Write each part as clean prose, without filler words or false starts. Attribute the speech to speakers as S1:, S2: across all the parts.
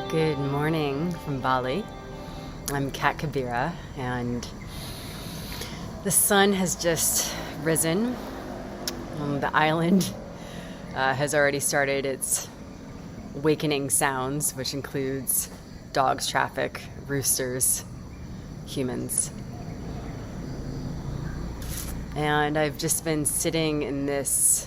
S1: Good morning from Bali. I'm Kat Kabira, and the sun has just risen. The island has already started its awakening sounds, which includes dogs, traffic, roosters, humans. And I've just been sitting in this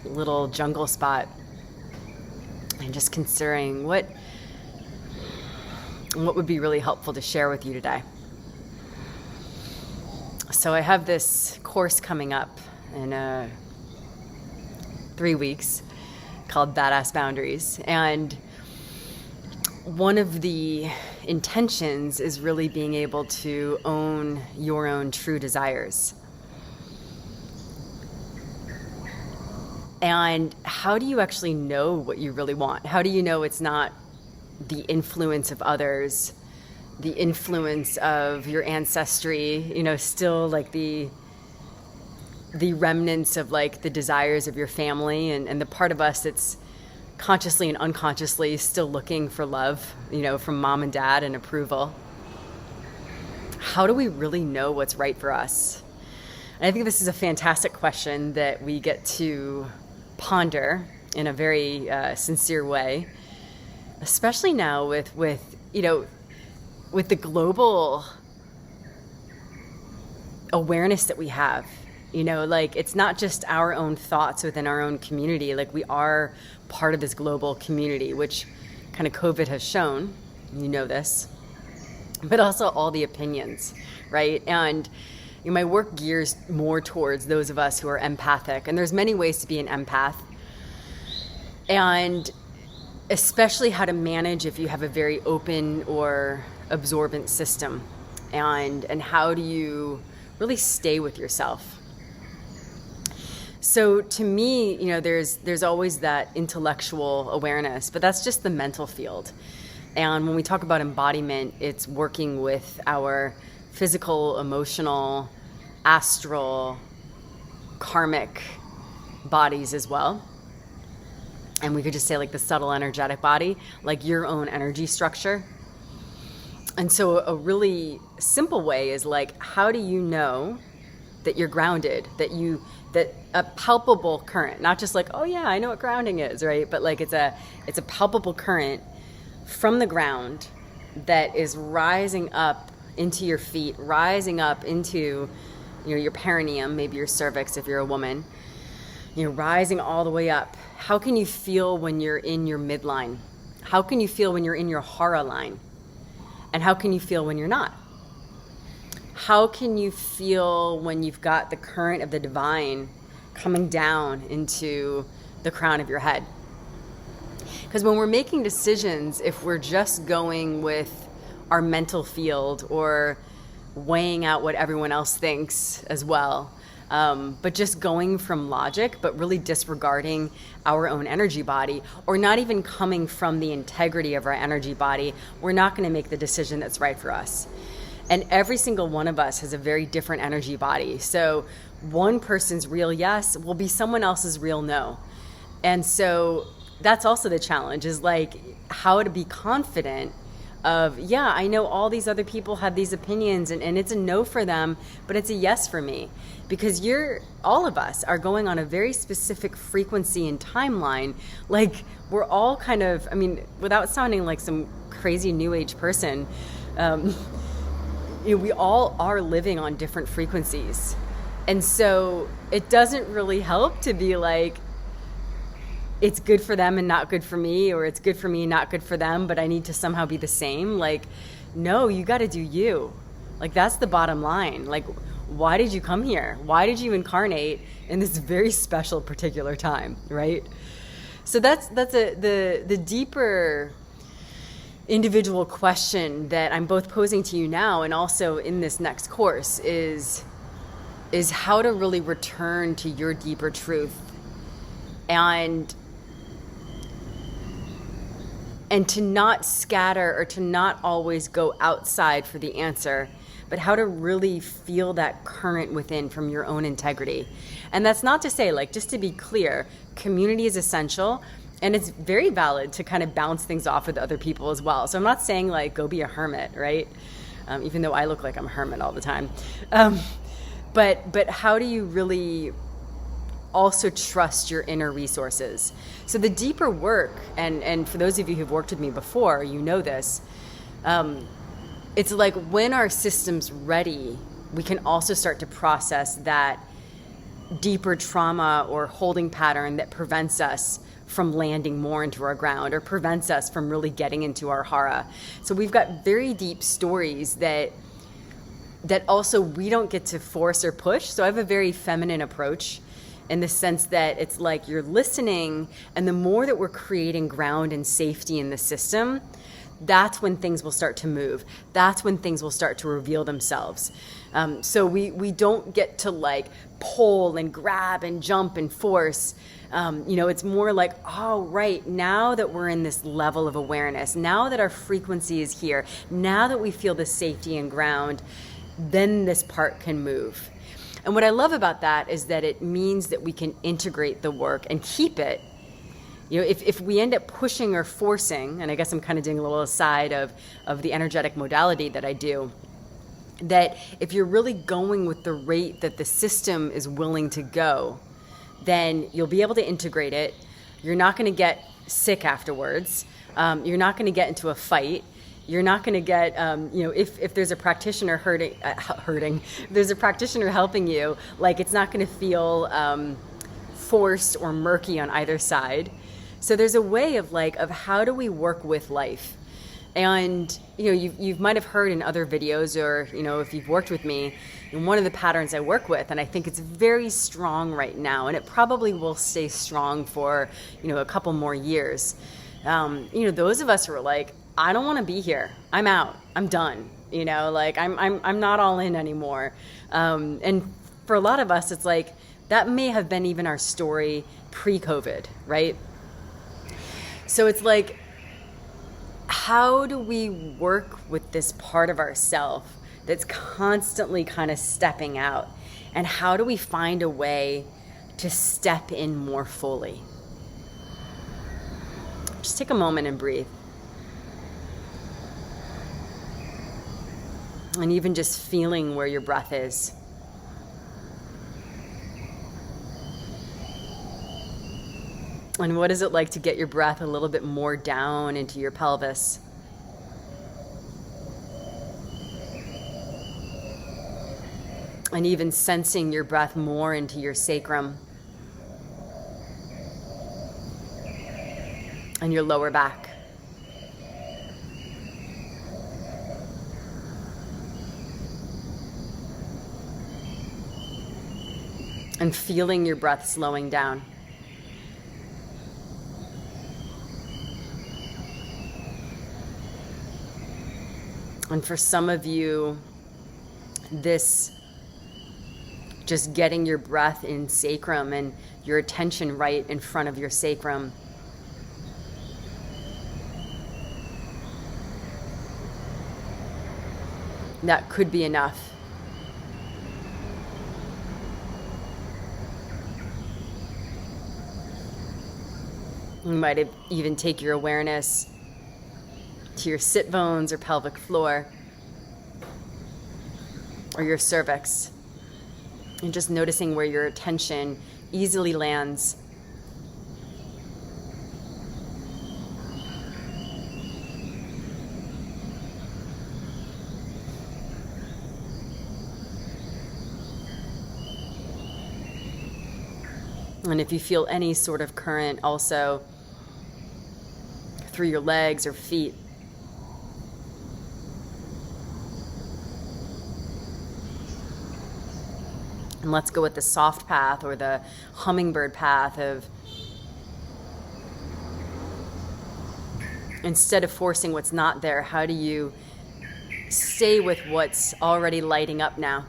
S1: little jungle spot and just considering what would be really helpful to share with you today. So I have this course coming up in 3 weeks called Badass Boundaries, and one of the intentions is really being able to own your own true desires. And how do you actually know what you really want? How do you know it's not the influence of others, the influence of your ancestry, still like the remnants of like the desires of your family and the part of us that's consciously and unconsciously still looking for love, from mom and dad and approval? How do we really know what's right for us? And I think this is a fantastic question that we get to ponder in a very sincere way, especially now with the global awareness that we have. It's not just our own thoughts within our own community. Like, we are part of this global community, which kind of COVID has shown, this, but also all the opinions, right? And my work gears more towards those of us who are empathic, and there's many ways to be an empath, and especially how to manage if you have a very open or absorbent system, and how do you really stay with yourself. So to me, there's always that intellectual awareness, but that's just the mental field. And when we talk about embodiment, it's working with our physical, emotional, astral, karmic bodies as well. And we could just say like the subtle energetic body, like your own energy structure. And so a really simple way is like, how do you know that you're grounded, that a palpable current, not just like, oh yeah, I know what grounding is, right? But like it's a palpable current from the ground that is rising up into your feet, rising up into your perineum, maybe your cervix if you're a woman, rising all the way up. How can you feel when you're in your midline? How can you feel when you're in your hara line? And how can you feel when you're not? How can you feel when you've got the current of the divine coming down into the crown of your head? Because when we're making decisions, if we're just going with our mental field or weighing out what everyone else thinks as well, but just going from logic, but really disregarding our own energy body, or not even coming from the integrity of our energy body, we're not going to make the decision that's right for us. And every single one of us has a very different energy body. So one person's real yes will be someone else's real no. And so that's also the challenge, is like how to be confident of, yeah, I know all these other people have these opinions and it's a no for them, but it's a yes for me. Because all of us are going on a very specific frequency and timeline. Like, we're all kind of, without sounding like some crazy new age person, we all are living on different frequencies. And so it doesn't really help to be like, it's good for them and not good for me, or it's good for me and not good for them, but I need to somehow be the same. Like, no, you got to do you. Like, that's the bottom line. Like, why did you come here? Why did you incarnate in this very special particular time, right? So that's the deeper individual question that I'm both posing to you now and also in this next course is how to really return to your deeper truth and to not scatter or to not always go outside for the answer, but how to really feel that current within from your own integrity. And that's not to say, like, just to be clear, community is essential. And it's very valid to kind of bounce things off with other people as well. So I'm not saying like, go be a hermit, right? Even though I look like I'm a hermit all the time. But how do you really also trust your inner resources? So the deeper work, and for those of you who've worked with me before, you know this, it's like when our system's ready, we can also start to process that deeper trauma or holding pattern that prevents us from landing more into our ground or prevents us from really getting into our hara. So we've got very deep stories that also we don't get to force or push. So I have a very feminine approach in the sense that it's like you're listening, and the more that we're creating ground and safety in the system, that's when things will start to move. That's when things will start to reveal themselves. So we don't get to like pull and grab and jump and force. It's more like, oh, right, now that we're in this level of awareness, now that our frequency is here, now that we feel the safety and ground, then this part can move. And what I love about that is that it means that we can integrate the work and keep it. If we end up pushing or forcing, and I guess I'm kind of doing a little aside of the energetic modality that I do, that if you're really going with the rate that the system is willing to go, then you'll be able to integrate it. You're not going to get sick afterwards. You're not going to get into a fight. You're not going to get, if there's a practitioner if there's a practitioner helping you, like it's not going to feel forced or murky on either side. So there's a way of how do we work with life? And, you might have heard in other videos or, if you've worked with me, and one of the patterns I work with, and I think it's very strong right now, and it probably will stay strong for, a couple more years. Those of us who are like, I don't want to be here. I'm out. I'm done. I'm not all in anymore. And for a lot of us, it's like, that may have been even our story pre-COVID, right? So it's like, how do we work with this part of ourself that's constantly kind of stepping out? And how do we find a way to step in more fully? Just take a moment and breathe. And even just feeling where your breath is. And what is it like to get your breath a little bit more down into your pelvis? And even sensing your breath more into your sacrum and your lower back. And feeling your breath slowing down. And for some of you, this just getting your breath in sacrum and your attention right in front of your sacrum. That could be enough. You might even take your awareness to your sit bones or pelvic floor or your cervix, and just noticing where your attention easily lands. And if you feel any sort of current also through your legs or feet, and let's go with the soft path or the hummingbird path of, instead of forcing what's not there, how do you stay with what's already lighting up now?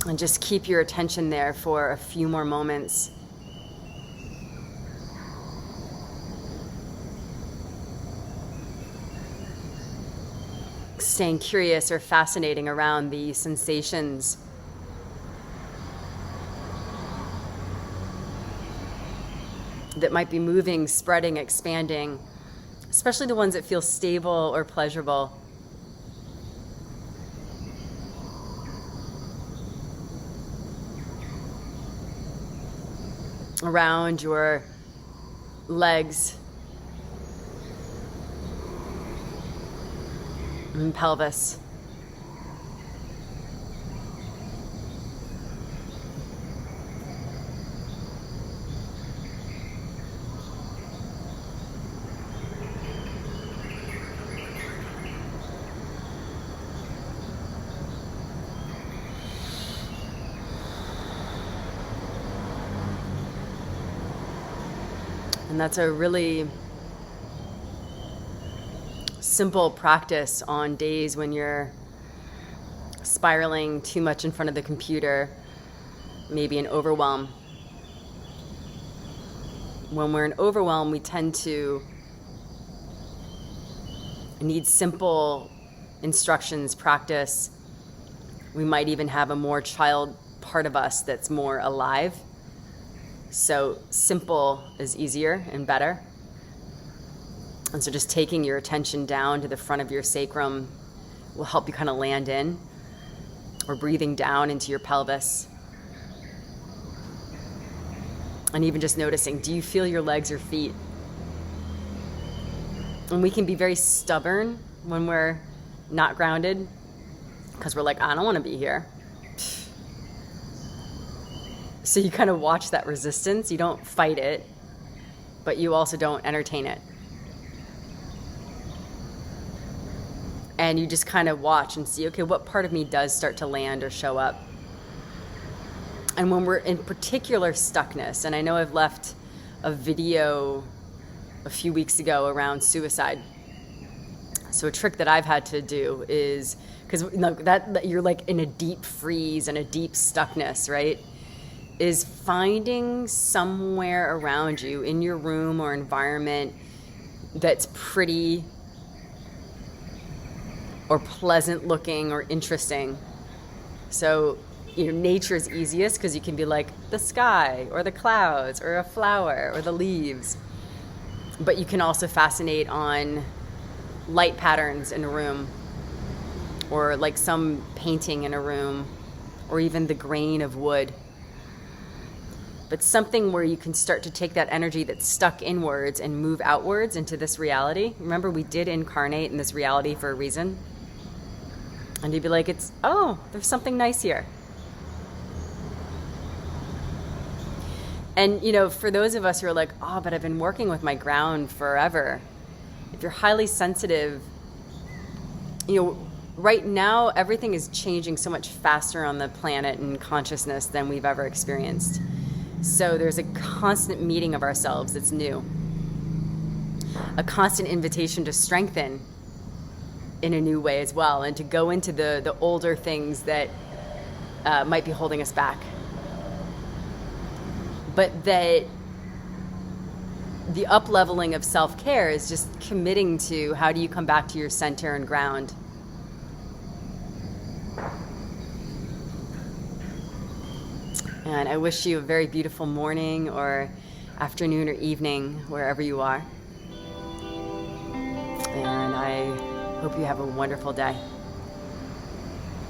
S1: And just keep your attention there for a few more moments. staying curious or fascinating around the sensations that might be moving, spreading, expanding, especially the ones that feel stable or pleasurable. Around your legs and pelvis. And that's a really simple practice on days when you're spiraling too much in front of the computer, maybe an overwhelm. When we're in overwhelm, we tend to need simple instructions, practice. We might even have a more child part of us that's more alive. So simple is easier and better. And so just taking your attention down to the front of your sacrum will help you kind of land in, or breathing down into your pelvis. And even just noticing, do you feel your legs or feet? And we can be very stubborn when we're not grounded, because we're like, I don't want to be here. So you kind of watch that resistance. You don't fight it, but you also don't entertain it. And you just kind of watch and see, okay, what part of me does start to land or show up? And when we're in particular stuckness, and I know I've left a video a few weeks ago around suicide. So a trick that I've had to do is, because that you're like in a deep freeze and a deep stuckness, right? Is finding somewhere around you in your room or environment that's pretty or pleasant looking or interesting. So, nature is easiest because you can be like the sky or the clouds or a flower or the leaves. But you can also fascinate on light patterns in a room, or like some painting in a room, or even the grain of wood. But something where you can start to take that energy that's stuck inwards and move outwards into this reality. Remember, we did incarnate in this reality for a reason. And you'd be like, there's something nice here. And, for those of us who are like, but I've been working with my ground forever. If you're highly sensitive, right now, everything is changing so much faster on the planet and consciousness than we've ever experienced. So there's a constant meeting of ourselves that's new. A constant invitation to strengthen in a new way as well, and to go into the older things that might be holding us back. But that the up-leveling of self-care is just committing to how do you come back to your center and ground. And I wish you a very beautiful morning or afternoon or evening, wherever you are. And I hope you have a wonderful day.